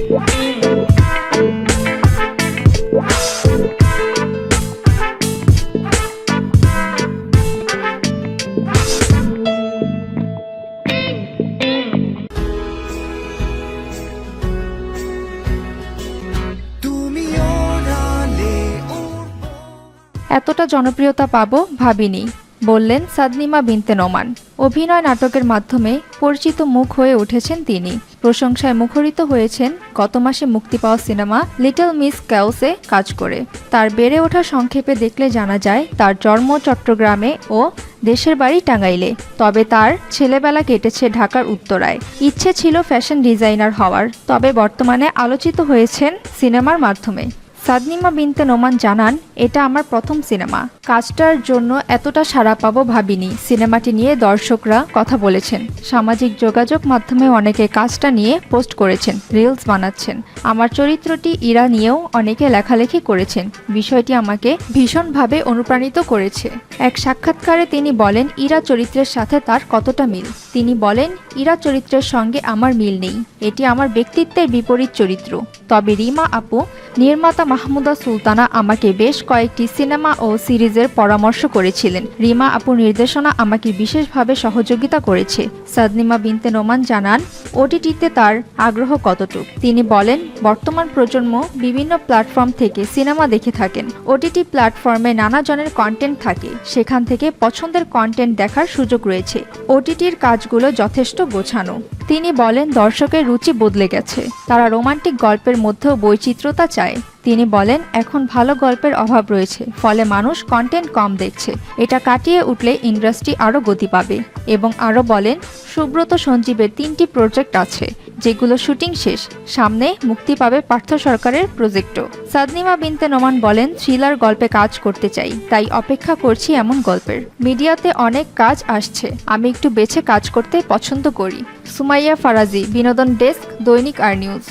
এতটা জনপ্রিয়তা পাবো ভাবিনি, বললেন সাদনিমা বিনতে নোমান। অভিনয় নাটকের মাধ্যমে পরিচিত মুখ হয়ে উঠেছেন তিনি। প্রশংসায় মুখরিত হয়েছেন গত মাসে মুক্তি পাওয়া সিনেমা লিটল মিস ক্যাওসে কাজ করে। তার বেড়ে ওঠা সংক্ষেপে দেখলে জানা যায় তার জন্ম চট্টগ্রামে ও দেশের বাড়ি টাঙ্গাইলে, তবে তার ছেলেবেলা কেটেছে ঢাকার উত্তরায়। ইচ্ছে ছিল ফ্যাশন ডিজাইনার হওয়ার, তবে বর্তমানে আলোচিত হয়েছেন সিনেমার মাধ্যমে। সাদনিমা বিনতে নোমান জানান, এটা আমার প্রথম সিনেমা, কাজটার জন্য এতটা সাড়া পাবো ভাবিনি। সিনেমাটি নিয়ে দর্শকরা কথা বলেছেন, সামাজিক যোগাযোগ মাধ্যমে অনেকে কাজটা নিয়ে পোস্ট করেছেন, রিলস বানাচ্ছেন। আমার চরিত্রটি ইরা নিয়েও অনেকে লেখালেখি করেছেন। বিষয়টি আমাকে ভীষণভাবে অনুপ্রাণিত করেছে। এক সাক্ষাৎকারে তিনি বলেন ইরা চরিত্রের সাথে তার কতটা মিল। তিনি বলেন, ইরা চরিত্রের সঙ্গে আমার মিল নেই, এটি আমার ব্যক্তিত্বের বিপরীত চরিত্র। তবে রিমা আপু, নির্মাতা মাহমুদা সুলতানা আমাকে বেশ কয়েকটি সিনেমা ও সিরিজের পরামর্শ করেছিলেন। রিমা আপুর নির্দেশনা আমাকে বিশেষভাবে সহযোগিতা করেছে। সাদনিমা বিনতে নোমান জানান, ওটিটিতে তার আগ্রহ কতটুক। তিনি বলেন, বর্তমান প্রজন্ম বিভিন্ন প্ল্যাটফর্ম থেকে সিনেমা দেখে থাকেন। ওটিটি প্ল্যাটফর্মে নানা জনের কন্টেন্ট থাকে, সেখান থেকে পছন্দের কন্টেন্ট দেখার সুযোগ রয়েছে। ওটিটির কাজগুলো যথেষ্ট গোছানো। তিনি বলেন, দর্শকের রুচি বদলে গেছে, তারা রোমান্টিক গল্পের মধ্যেও বৈচিত্র্যতা চায়। তিনি বলেন, এখন ভালো গল্পের অভাব রয়েছে, ফলে মানুষ কন্টেন্ট কম দেখছে। এটা কাটিয়ে উঠলে ইন্ডাস্ট্রি আরও গতি পাবে। এবং আরও বলেন, সুব্রত সঞ্জীবের 3টি প্রজেক্ট আছে, যেগুলো শুটিং শেষ, সামনে মুক্তি পাবে পার্থ সরকারের প্রজেক্টও। সাদনিমা বিনতে নোমান বলেন, থ্রিলার গল্পে কাজ করতে চাই, তাই অপেক্ষা করছি এমন গল্পের। মিডিয়াতে অনেক কাজ আসছে, আমি একটু বেছে কাজ করতে পছন্দ করি। সুমাইয়া ফারাজি, বিনোদন ডেস্ক, দৈনিক আর নিউজ।